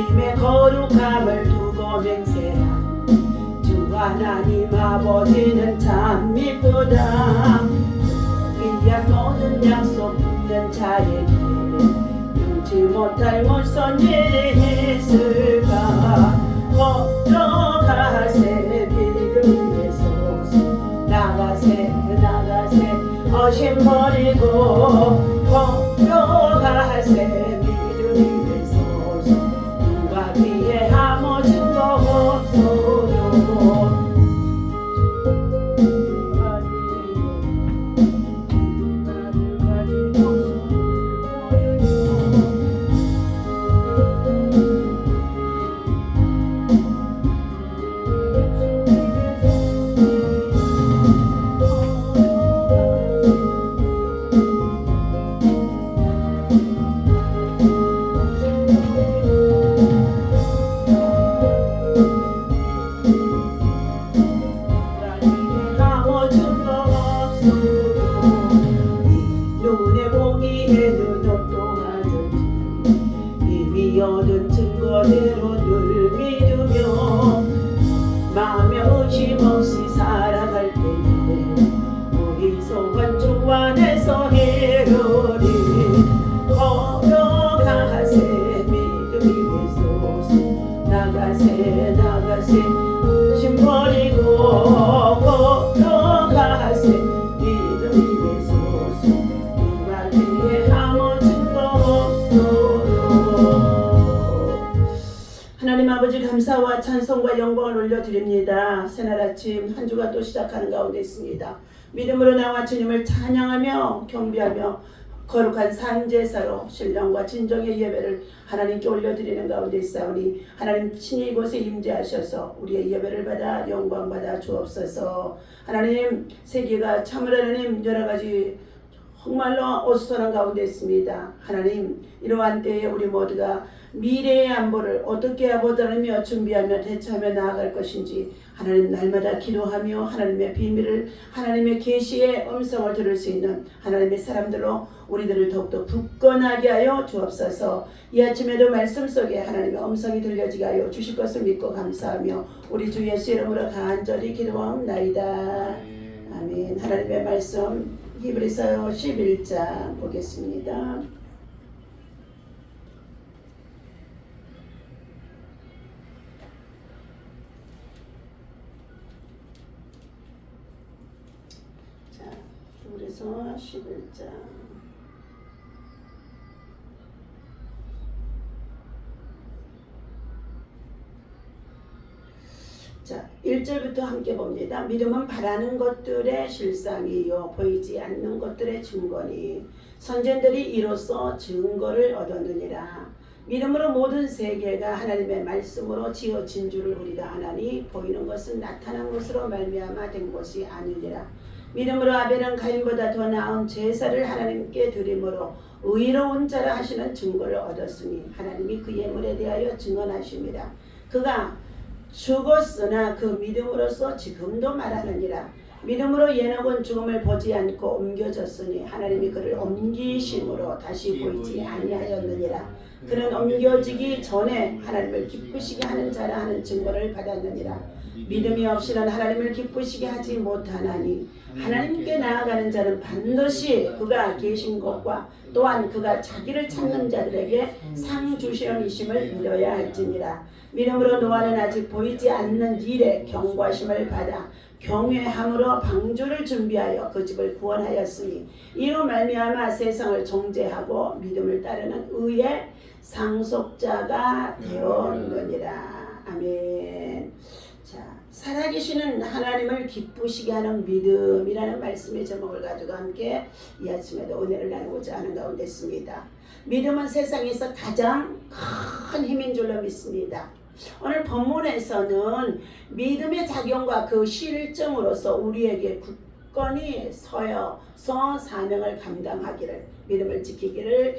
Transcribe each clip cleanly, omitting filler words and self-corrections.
주님의 거룩함을 두고 맹세한 주 하나님 아버지는 참 미쁘다. 귀한 모든 약속 있는 자에게 능치 못할 무슨 일이 있을까. 걸어가세 믿음의 소속 나가세 나가세 어심 버리고 걸어가세 믿음의 소속 누가 귀에 아무 증거 없어도 눈에 보기에는 어떠하든지 이미 얻은 증거대로 늘 믿으며 마음에 의심 없이 살아갈 때에 우리 소원 주 안에서 이루리. 걸어가세 믿음이 되소서 나가세 나가세 심 버리고 걸어가세 믿음이 되소서 누가 뒤에 아무 증거 없어도. 하나님 아버지 감사와 찬송과 영광을 올려드립니다. 새날 아침 한 주가 또 시작하는 가운데 있습니다. 믿음으로 나와 주님을 찬양하며 경배하며 거룩한 산제사로 신령과 진정의 예배를 하나님께 올려드리는 가운데 있사오니 하나님 친히 이곳에 임재하셔서 우리의 예배를 받아 영광받아 주옵소서. 하나님 세계가 참으로 하나님 여러가지 정말로 어수선한 가운데 있습니다. 하나님 이러한 때에 우리 모두가 미래의 안보를 어떻게 아버지며 준비하며 대처하며 나아갈 것인지 하나님 날마다 기도하며 하나님의 비밀을 하나님의 계시의 음성을 들을 수 있는 하나님의 사람들로 우리들을 더욱더 굳건하게 하여 주옵소서. 이 아침에도 말씀 속에 하나님의 음성이 들려지게 하여 주실 것을 믿고 감사하며 우리 주 예수 이름으로 간절히 기도하옵나이다. 아멘. 하나님의 말씀 히브리서 11장 보겠습니다. 자, 히브리서 11장 자, 1절부터 함께 봅니다. 믿음은 바라는 것들의 실상이요 보이지 않는 것들의 증거니 선전들이 이로써 증거를 얻었느니라. 믿음으로 모든 세계가 하나님의 말씀으로 지어진 줄을 우리가 아나니 보이는 것은 나타난 것으로 말미암아 된 것이 아니니라. 믿음으로 아벨은 가인보다 더 나은 제사를 하나님께 드림으로 의로운 자라 하시는 증거를 얻었으니 하나님이 그 예물에 대하여 증언하십니다. 그가 죽었으나 그 믿음으로써 지금도 말하느니라. 믿음으로 예녹은 죽음을 보지 않고 옮겨졌으니 하나님이 그를 옮기심으로 다시 보이지 아니하였느니라. 그는 옮겨지기 전에 하나님을 기쁘시게 하는 자라 하는 증거를 받았느니라. 믿음이 없이는 하나님을 기쁘시게 하지 못하나니 하나님께 나아가는 자는 반드시 그가 계신 것과 또한 그가 자기를 찾는 자들에게 상 주시는 믿어야 할지니라. 믿음으로 노아는 아직 보이지 않는 일에 경과심을 받아 경외함으로 방주를 준비하여 그 집을 구원하였으니 이로 말미암아 세상을 정죄하고 믿음을 따르는 의의 상속자가 되었느니라. 아멘. 자, 살아계시는 하나님을 기쁘시게 하는 믿음이라는 말씀의 제목을 가지고 함께 이 아침에도 은혜를 나누고자 하는 가운데 있습니다. 믿음은 세상에서 가장 큰 힘인 줄로 믿습니다. 오늘 본문에서는 믿음의 작용과 그 실정으로서 우리에게 굳건히 서서 사명을 감당하기를 믿음을 지키기를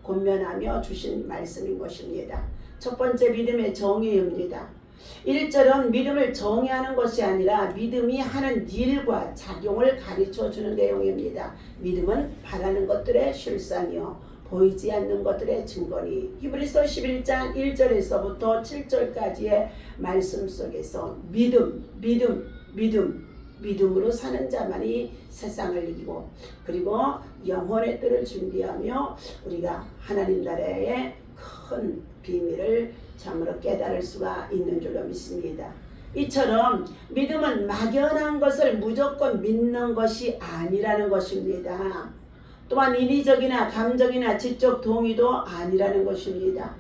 권면하며 주신 말씀인 것입니다. 첫 번째 믿음의 정의입니다. 1절은 믿음을 정의하는 것이 아니라 믿음이 하는 일과 작용을 가르쳐 주는 내용입니다. 믿음은 바라는 것들의 실상이요 보이지 않는 것들의 증거니. 히브리서 11장 1절에서부터 7절까지의 말씀 속에서 믿음으로 사는 자만이 세상을 이기고, 그리고 영혼의 뜰을 준비하며 우리가 하나님 나라의 큰 비밀을 참으로 깨달을 수가 있는 줄로 믿습니다. 이처럼 믿음은 막연한 것을 무조건 믿는 것이 아니라는 것입니다. 또한 인위적이나 감정이나 지적 동의도 아니라는 것입니다.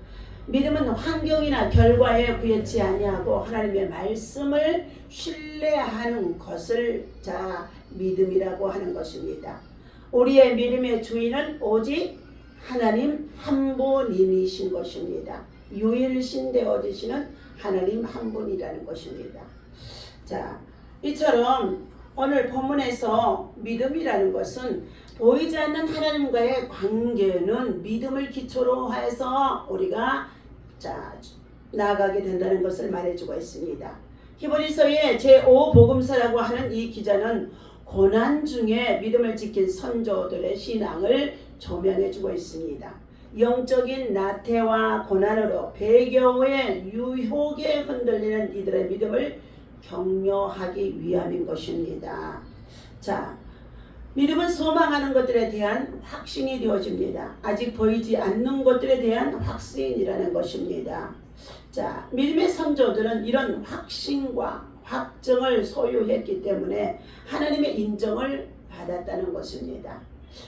믿음은 환경이나 결과에 구애치 아니하고 하나님의 말씀을 신뢰하는 것을 믿음이라고 하는 것입니다. 우리의 믿음의 주인은 오직 하나님 한 분이신 것입니다. 유일신 되어지시는 하나님 한 분이라는 것입니다. 이처럼 오늘 본문에서 믿음이라는 것은 보이지 않는 하나님과의 관계는 믿음을 기초로 해서 우리가 나아가게 된다는 것을 말해주고 있습니다. 히브리서의 제5복음서라고 하는 이 기자는 고난 중에 믿음을 지킨 선조들의 신앙을 조명해주고 있습니다. 영적인 나태와 고난으로 배교의 유혹에 흔들리는 이들의 믿음을 격려하기 위함인 것입니다. 믿음은 소망하는 것들에 대한 확신이 되어집니다. 아직 보이지 않는 것들에 대한 확신이라는 것입니다. 믿음의 선조들은 이런 확신과 확정을 소유했기 때문에 하나님의 인정을 받았다는 것입니다.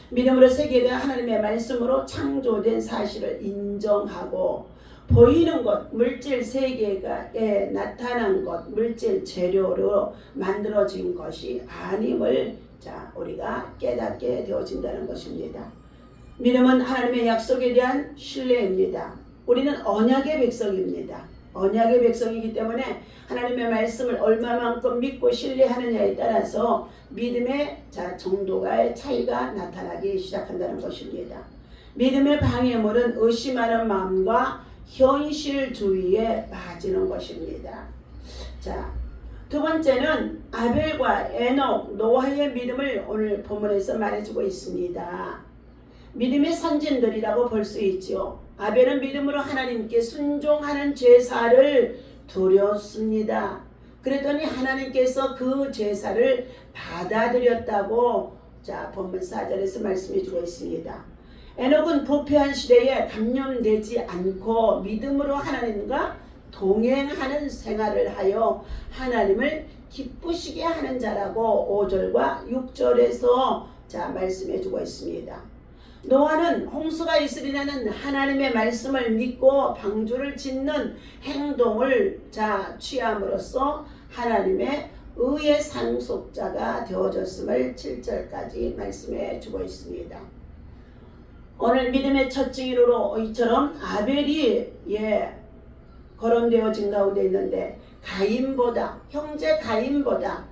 믿음으로 세계가 하나님의 말씀으로 창조된 사실을 인정하고, 보이는 것, 물질 세계에 나타난 것, 물질 재료로 만들어진 것이 아님을 우리가 깨닫게 되어진다는 것입니다. 믿음은 하나님의 약속에 대한 신뢰입니다. 우리는 언약의 백성입니다. 언약의 백성이기 때문에 하나님의 말씀을 얼마만큼 믿고 신뢰하느냐에 따라서 믿음의 정도의 차이가 나타나기 시작한다는 것입니다. 믿음의 방해물은 의심하는 마음과 현실주의에 빠지는 것입니다. 두 번째는 아벨과 에녹, 노아의 믿음을 오늘 본문에서 말해주고 있습니다. 믿음의 선진들이라고 볼 수 있죠. 아벨은 믿음으로 하나님께 순종하는 제사를 드렸습니다. 그랬더니 하나님께서 그 제사를 받아들였다고 본문 4절에서 말씀해주고 있습니다. 에녹은 부패한 시대에 감염되지 않고 믿음으로 하나님과 동행하는 생활을 하여 하나님을 기쁘시게 하는 자라고 5절과 6절에서 말씀해주고 있습니다. 노아는 홍수가 있으리라는 하나님의 말씀을 믿고 방주를 짓는 행동을 취함으로써 하나님의 의의 상속자가 되어졌음을 7절까지 말씀해주고 있습니다. 오늘 믿음의 첫 증인으로 이처럼 아벨이 거론되어진 가운데 있는데, 형제 가인보다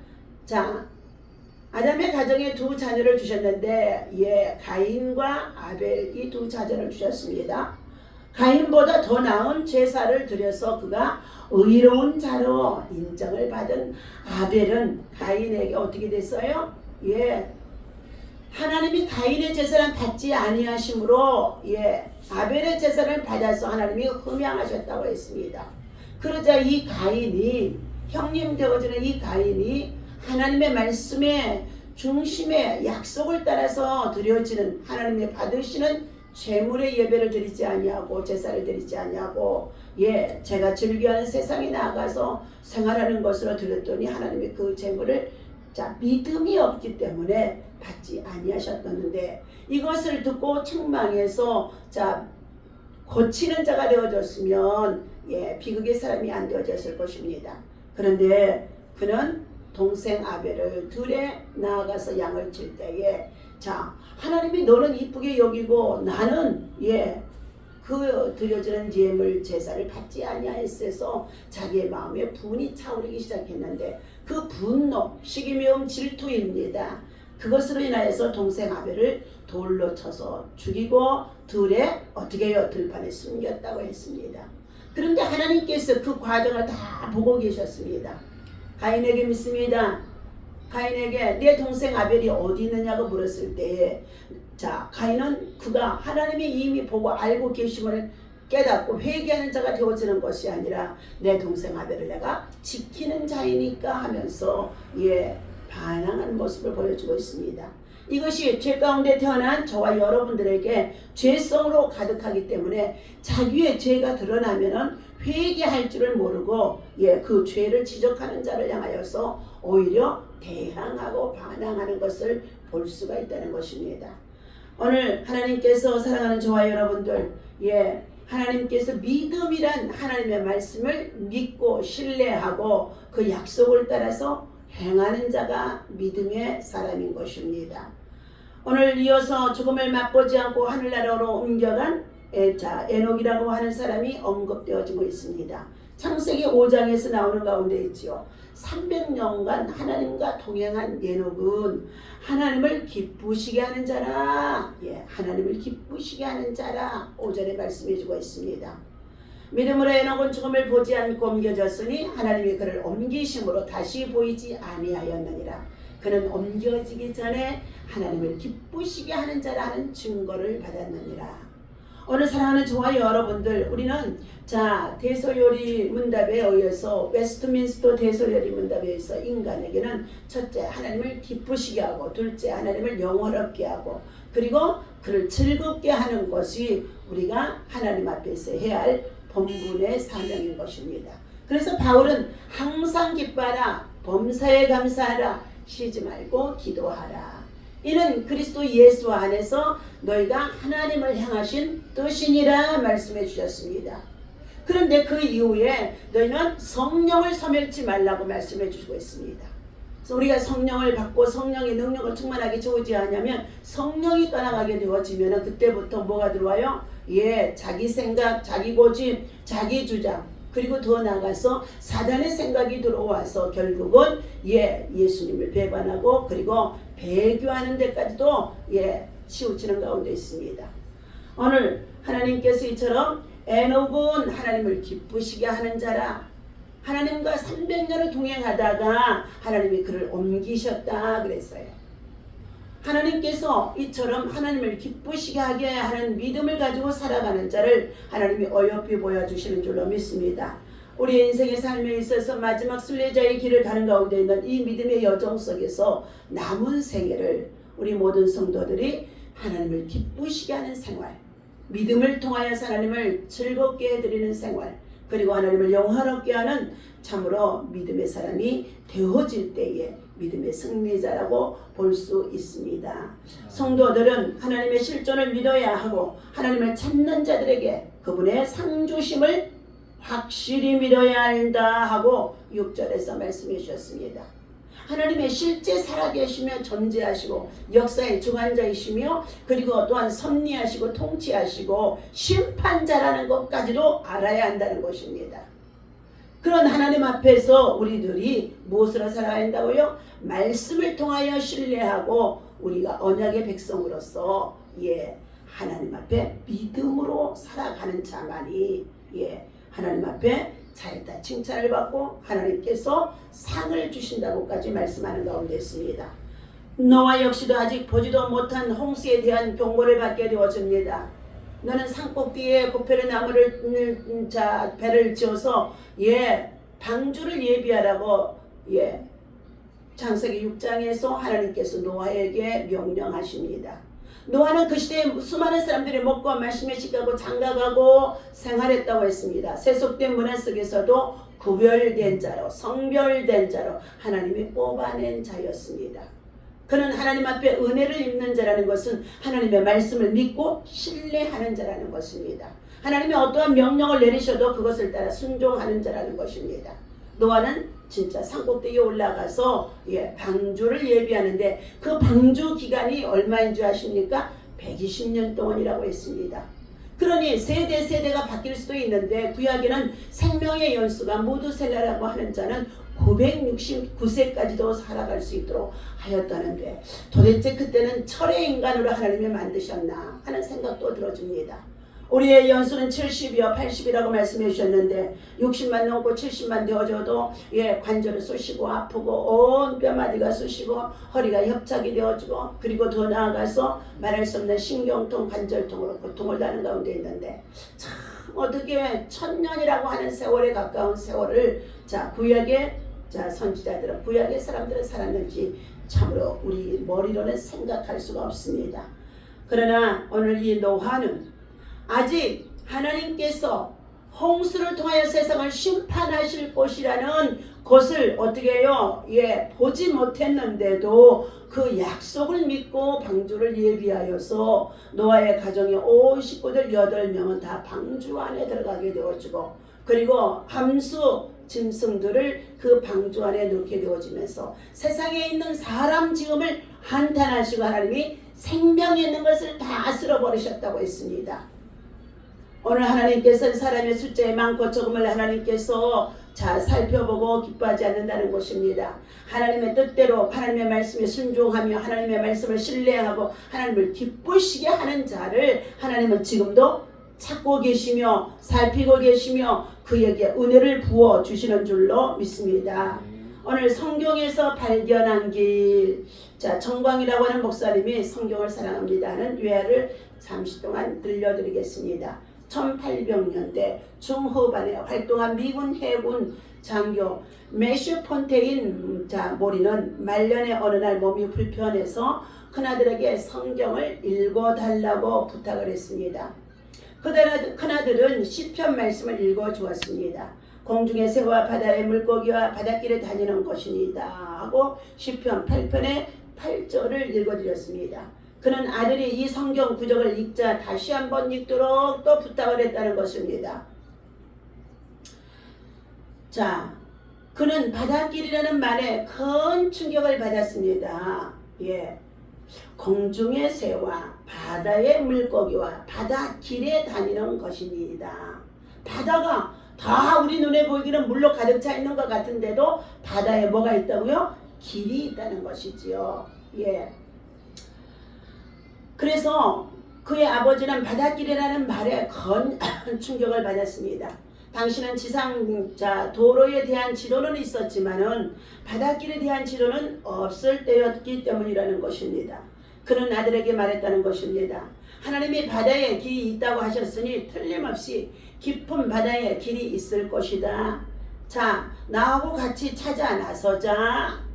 아담의 가정에 두 자녀를 주셨는데 가인과 아벨 이 두 자녀를 주셨습니다. 가인보다 더 나은 제사를 드려서 그가 의로운 자로 인정을 받은 아벨은 가인에게 어떻게 됐어요? 하나님이 가인의 제사를 받지 아니하심으로 아벨의 제사를 받아서 하나님이 흠양하셨다고 했습니다. 그러자 이 가인이, 형님 되어지는 이 가인이 하나님의 말씀의 중심의 약속을 따라서 드려지는, 하나님의 받으시는 제물의 예배를 드리지 아니하고 제사를 드리지 아니하고 제가 즐겨하는 세상에 나아가서 생활하는 것으로 드렸더니 하나님이 그 제물을 믿음이 없기 때문에 받지 아니하셨었는데, 이것을 듣고 책망해서 고치는 자가 되어졌으면 비극의 사람이 안 되어졌을 것입니다. 그런데 그는 동생 아벨을 들에 나아가서 양을 칠 때에 하나님이 너는 이쁘게 여기고 나는 그 드려지는 예물 제사를 받지 아니하였어서 자기의 마음에 분이 차오르기 시작했는데, 그 분노, 시기미움, 질투입니다. 그것으로 인하여서 동생 아벨을 돌로 쳐서 죽이고 들에 어떻게 해요? 들판에 숨겼다고 했습니다. 그런데 하나님께서 그 과정을 다 보고 계셨습니다. 가인에게 믿습니다. 가인에게 내 동생 아벨이 어디 있느냐고 물었을 때, 자, 가인은 그가 하나님이 이미 보고 알고 계심을 깨닫고 회개하는 자가 되어지는 것이 아니라 내 동생 아벨을 내가 지키는 자이니까 하면서 반항하는 모습을 보여주고 있습니다. 이것이 죄 가운데 태어난 저와 여러분들에게 죄성으로 가득하기 때문에 자기의 죄가 드러나면은 회개할 줄을 모르고 그 죄를 지적하는 자를 향하여서 오히려 대항하고 반항하는 것을 볼 수가 있다는 것입니다. 오늘 하나님께서 사랑하는 저와 여러분들, 하나님께서 믿음이란 하나님의 말씀을 믿고 신뢰하고 그 약속을 따라서 행하는 자가 믿음의 사람인 것입니다. 오늘 이어서 죽음을 맛보지 않고 하늘나라로 옮겨간 에녹이라고 하는 사람이 언급되어지고 있습니다. 창세기 5장에서 나오는 가운데 있지요. 300년간 하나님과 동행한 에녹은 하나님을 기쁘시게 하는 자라, 하나님을 기쁘시게 하는 자라 5절에 말씀해주고 있습니다. 믿음으로 에녹은 죽음을 보지 않고 옮겨졌으니 하나님이 그를 옮기심으로 다시 보이지 아니하였느니라. 그는 옮겨지기 전에 하나님을 기쁘시게 하는 자라는 증거를 받았느니라. 오늘 사랑하는 저와 여러분들, 우리는 대소요리 문답에 의해서, 웨스트민스터 대소요리 문답에 의해서 인간에게는 첫째 하나님을 기쁘시게 하고, 둘째 하나님을 영원롭게 하고, 그리고 그를 즐겁게 하는 것이 우리가 하나님 앞에서 해야 할 본분의 사명인 것입니다. 그래서 바울은 항상 기뻐하라, 범사에 감사하라, 쉬지 말고 기도하라. 이는 그리스도 예수 안에서 너희가 하나님을 향하신 뜻이니라 말씀해 주셨습니다. 그런데 그 이후에 너희는 성령을 소멸치 말라고 말씀해 주시고 있습니다. 그래서 우리가 성령을 받고 성령의 능력을 충만하게 채우지 않으면 성령이 떠나가게 되어지면 그때부터 뭐가 들어와요? 자기 생각, 자기 고집, 자기 주장, 그리고 더 나아가서 사단의 생각이 들어와서 결국은 예수님을 배반하고 그리고 배교하는 데까지도 치우치는 가운데 있습니다. 오늘 하나님께서 이처럼 에녹은 하나님을 기쁘시게 하는 자라, 하나님과 300년을 동행하다가 하나님이 그를 옮기셨다 그랬어요. 하나님께서 이처럼 하나님을 기쁘시게 하게 하는 믿음을 가지고 살아가는 자를 하나님이 어여삐 보여주시는 줄로 믿습니다. 우리의 인생의 삶에 있어서 마지막 순례자의 길을 가는 가운데 있는 이 믿음의 여정 속에서 남은 생애를 우리 모든 성도들이 하나님을 기쁘시게 하는 생활, 믿음을 통하여서 하나님을 즐겁게 해드리는 생활, 그리고 하나님을 영화롭게 하는 참으로 믿음의 사람이 되어질 때에 믿음의 승리자라고 볼 수 있습니다. 성도들은 하나님의 실존을 믿어야 하고 하나님을 찾는 자들에게 그분의 상주심을 확실히 믿어야 한다 하고 6절에서 말씀해 주셨습니다. 하나님의 실제 살아계시며 존재하시고 역사의 주관자이시며 그리고 또한 섭리하시고 통치하시고 심판자라는 것까지도 알아야 한다는 것입니다. 그런 하나님 앞에서 우리들이 무엇으로 살아야 한다고요? 말씀을 통하여 신뢰하고 우리가 언약의 백성으로서 하나님 앞에 믿음으로 살아가는 자만이 하나님 앞에 잘했다 칭찬을 받고 하나님께서 상을 주신다고까지 말씀하는 가운데 있습니다. 노아 역시도 아직 보지도 못한 홍수에 대한 경고를 받게 되어집니다. 너는 산꼭대기에 고페르 나무를 배를 지어서 방주를 예비하라고 창세기 6장에서 하나님께서 노아에게 명령하십니다. 노아는 그 시대에 수많은 사람들이 먹고 마시며 식하고 장가가고 생활했다고 했습니다. 세속된 문화 속에서도 구별된 자로, 성별된 자로 하나님이 뽑아낸 자였습니다. 그는 하나님 앞에 은혜를 입는 자라는 것은 하나님의 말씀을 믿고 신뢰하는 자라는 것입니다. 하나님이 어떠한 명령을 내리셔도 그것을 따라 순종하는 자라는 것입니다. 노아는 진짜 산꼭대기에 올라가서 방주를 예비하는데 그 방주 기간이 얼마인 줄 아십니까? 120년 동안이라고 했습니다. 그러니 세대가 바뀔 수도 있는데 구약에는 생명의 연수가 모두셀라라고 하는 자는 969세까지도 살아갈 수 있도록 하였다는데 도대체 그때는 철의 인간으로 하나님이 만드셨나 하는 생각도 들어집니다. 우리의 연수는 70이요 80이라고 말씀해 주셨는데 60만 넘고 70만 되어져도 관절을 쑤시고 아프고 온 뼈마디가 쑤시고 허리가 협착이 되어지고 그리고 더 나아가서 말할 수 없는 신경통 관절통으로 고통을 다는 가운데 있는데 참 어떻게 천년이라고 하는 세월에 가까운 세월을 구약의 선지자들은 구약의 사람들은 살았는지 참으로 우리 머리로는 생각할 수가 없습니다. 그러나 오늘 이 노아는 아직 하나님께서 홍수를 통하여 세상을 심판하실 곳이라는 것을 어떻게 해요? 보지 못했는데도 그 약속을 믿고 방주를 예비하여서 노아의 가정의 온 식구들 8명은 다 방주 안에 들어가게 되어지고 그리고 함수 짐승들을 그 방주 안에 넣게 되어지면서 세상에 있는 사람 지음을 한탄하시고 하나님이 생명이 있는 것을 다 쓸어버리셨다고 했습니다. 오늘 하나님께서는 사람의 숫자에 많고 적음을 하나님께서 살펴보고 기뻐하지 않는다는 것입니다. 하나님의 뜻대로 하나님의 말씀에 순종하며 하나님의 말씀을 신뢰하고 하나님을 기쁘시게 하는 자를 하나님은 지금도 찾고 계시며 살피고 계시며 그에게 은혜를 부어주시는 줄로 믿습니다. 오늘 성경에서 발견한 길, 정광이라고 하는 목사님이 성경을 사랑합니다 하는 유해를 잠시 동안 들려드리겠습니다. 1800년대 중후반에 활동한 미군 해군 장교 매슈 폰테인 모리는 말년에 어느 날 몸이 불편해서 큰아들에게 성경을 읽어달라고 부탁을 했습니다. 큰아들은 시편 말씀을 읽어주었습니다. 공중의 새와 바다의 물고기와 바닷길에 다니는 것이니다 하고 시편 8편의 8절을 읽어드렸습니다. 그는 아들이 이 성경 구절을 읽자 다시 한번 읽도록 또 부탁을 했다는 것입니다. 그는 바닷길이라는 말에 큰 충격을 받았습니다. 공중의 새와 바다의 물고기와 바닷길에 다니는 것입니다. 바다가 다 우리 눈에 보이기는 물로 가득 차 있는 것 같은데도 바다에 뭐가 있다고요? 길이 있다는 것이지요. 그래서 그의 아버지는 바닷길이라는 말에 큰 충격을 받았습니다. 당신은 도로에 대한 지도는 있었지만은 바닷길에 대한 지도는 없을 때였기 때문이라는 것입니다. 그는 아들에게 말했다는 것입니다. 하나님이 바다에 길이 있다고 하셨으니 틀림없이 깊은 바다에 길이 있을 것이다. 나하고 같이 찾아 나서자.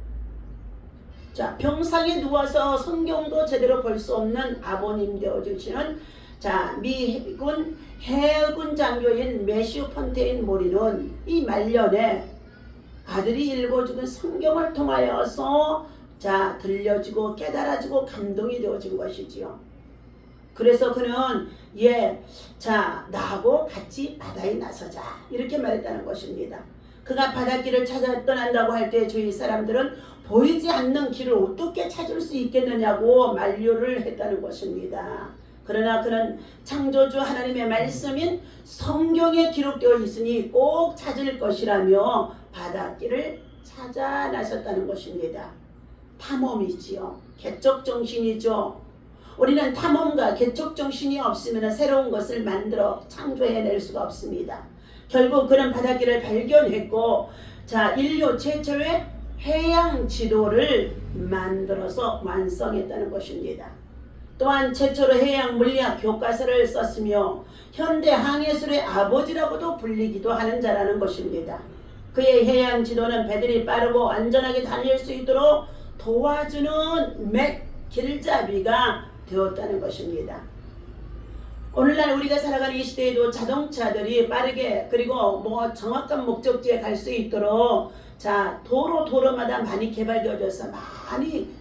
병상에 누워서 성경도 제대로 볼 수 없는 아버님 되어주시는 미군 해군 장교인 매슈 폰테인 모리는 이 말년에 아들이 읽어주는 성경을 통하여서 들려지고 깨달아지고 감동이 되어진 것이지요. 그래서 그는 나하고 같이 바다에 나서자 이렇게 말했다는 것입니다. 그가 바닷길을 찾아 떠난다고 할 때 주위 사람들은 보이지 않는 길을 어떻게 찾을 수 있겠느냐고 만류를 했다는 것입니다. 그러나 그는 창조주 하나님의 말씀인 성경에 기록되어 있으니 꼭 찾을 것이라며 바닷길을 찾아 나섰다는 것입니다. 탐험이지요. 개척정신이죠. 우리는 탐험과 개척정신이 없으면 새로운 것을 만들어 창조해낼 수가 없습니다. 결국 그는 바닷길을 발견했고 인류 최초의 해양 지도를 만들어서 완성했다는 것입니다. 또한 최초로 해양 물리학 교과서를 썼으며 현대 항해술의 아버지라고도 불리기도 하는 자라는 것입니다. 그의 해양 지도는 배들이 빠르고 안전하게 다닐 수 있도록 도와주는 맥 길잡이가 되었다는 것입니다. 오늘날 우리가 살아가는 이 시대에도 자동차들이 빠르게 그리고 정확한 목적지에 갈 수 있도록 도로마다 많이 개발되어져서 많이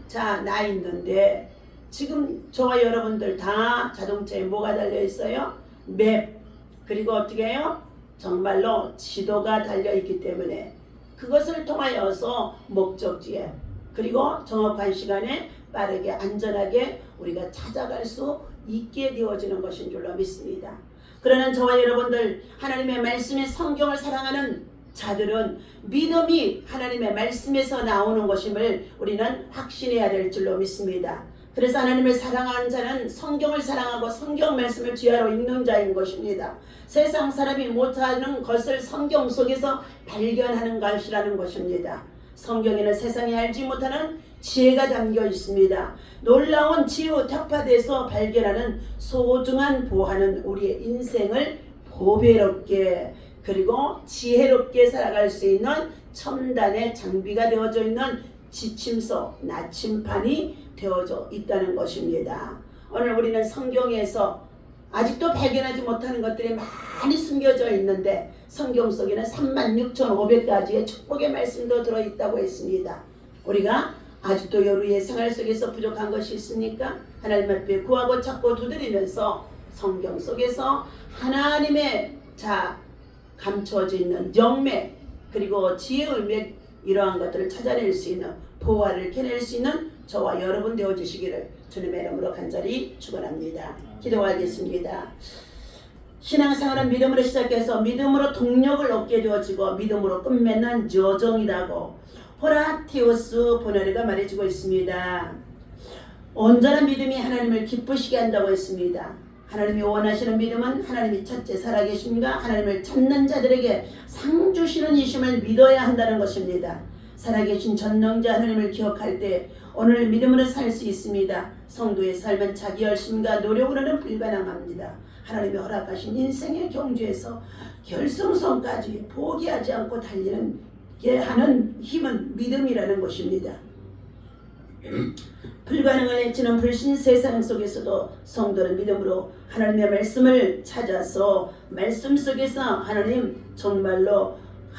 나 있는데 지금 저와 여러분들 다 자동차에 뭐가 달려 있어요? 맵 그리고 어떻게 해요? 정말로 지도가 달려 있기 때문에 그것을 통하여서 목적지에 그리고 정확한 시간에 빠르게 안전하게 우리가 찾아갈 수 있게 되어지는 것인 줄로 믿습니다. 그러나 저와 여러분들 하나님의 말씀의 성경을 사랑하는 자들은 믿음이 하나님의 말씀에서 나오는 것임을 우리는 확신해야 될 줄로 믿습니다. 그래서 하나님을 사랑하는 자는 성경을 사랑하고 성경 말씀을 지하로 읽는 자인 것입니다. 세상 사람이 못하는 것을 성경 속에서 발견하는 것이라는 것입니다. 성경에는 세상이 알지 못하는 지혜가 담겨 있습니다. 놀라운 지혜의 턱파대에서 발견하는 소중한 보화는 우리의 인생을 보배롭게 그리고 지혜롭게 살아갈 수 있는 첨단의 장비가 되어져 있는 지침서, 나침판이 되어져 있다는 것입니다. 오늘 우리는 성경에서 아직도 발견하지 못하는 것들이 많이 숨겨져 있는데 성경 속에는 36,500가지의 축복의 말씀도 들어있다고 했습니다. 우리가 아직도 우리의 생활 속에서 부족한 것이 있습니까? 하나님 앞에 구하고 찾고 두드리면서 성경 속에서 하나님의 감춰져 있는 영맥 그리고 지혜의 맥 이러한 것들을 찾아낼 수 있는 보화를 캐낼 수 있는 저와 여러분 되어주시기를 주님의 이름으로 간절히 축원합니다. 기도하겠습니다. 신앙생활은 믿음으로 시작해서 믿음으로 동력을 얻게 되어지고 믿음으로 끝맺는 여정이라고 호라티우스 보네르가 말해주고 있습니다. 온전한 믿음이 하나님을 기쁘시게 한다고 했습니다. 하나님이 원하시는 믿음은 하나님이 첫째 살아계십니다. 하나님을 찾는 자들에게 상 주시는 이심을 믿어야 한다는 것입니다. 살아계신 전능자 하나님을 기억할 때 오늘 믿음으로 살 수 있습니다. 성도의 삶은 자기 열심과 노력으로는 불가능합니다. 하나님이 허락하신 인생의 경주에서 결승선까지 포기하지 않고 달리는 하는 힘은 믿음이라는 것입니다. 불가능을 해치는 불신 세상 속에서도 성도는 믿음으로 하나님의 말씀을 찾아서 말씀 속에서 하나님 정말로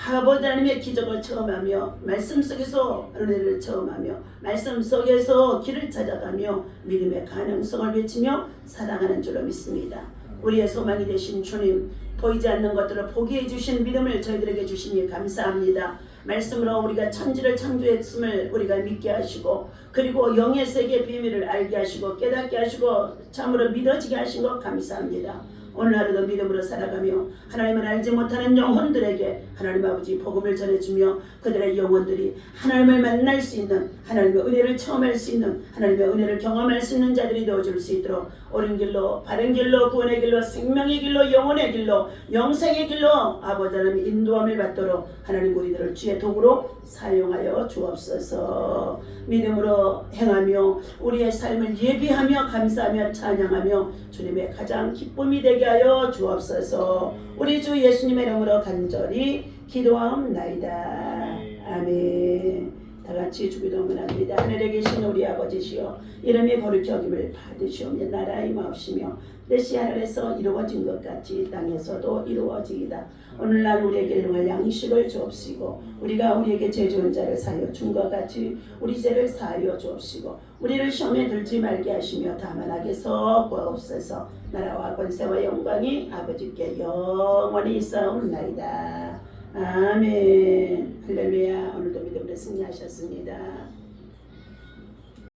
아버지 하나님의 기적을 체험하며 말씀 속에서 은혜를 체험하며 말씀 속에서 길을 찾아가며 믿음의 가능성을 외치며 살아가는 줄로 믿습니다. 우리의 소망이 되신 주님, 보이지 않는 것들을 보게 해주신 믿음을 저희들에게 주시니 감사합니다. 말씀으로 우리가 천지를 창조했음을 우리가 믿게 하시고 그리고 영의 세계 비밀을 알게 하시고 깨닫게 하시고 참으로 믿어지게 하신 것 감사합니다. 오늘 하루도 믿음으로 살아가며 하나님을 알지 못하는 영혼들에게 하나님 아버지 복음을 전해주며 그들의 영혼들이 하나님을 만날 수 있는 하나님의 은혜를 체험할 수 있는 하나님의 은혜를 경험할 수 있는 자들이 되어줄 수 있도록 옳은 길로 바른 길로 구원의 길로 생명의 길로 영혼의 길로 영생의 길로 아버지 하나님의 인도함을 받도록 하나님 우리들을 주의 도구로 사용하여 주옵소서. 믿음으로 행하며 우리의 삶을 예비하며 감사하며 찬양하며 주님의 가장 기쁨이 되게 하여 주옵소서. 우리 주 예수님의 이름으로 간절히 기도하옵나이다. 아멘. 다같이 주기도문 합니다. 하늘에 계신 우리 아버지시여 이름이 거룩히 여김을 받으시오며 나라의 마옵시며 뜻이 하늘에서 이루어진 것 같이 땅에서도 이루어지이다. 오늘날 우리에게 일용할 양식을 주옵시고 우리가 우리에게 죄 지은 자를 사하여 준 것 같이 우리 죄를 사하여 주옵시고 우리를 시험에 들지 말게 하시며 다만 악에서 구하옵소서. 나라와 권세와 영광이 아버지께 영원히 있사옵나이다. 아멘. 할렐루야. 오늘도 믿음으로 승리하셨습니다.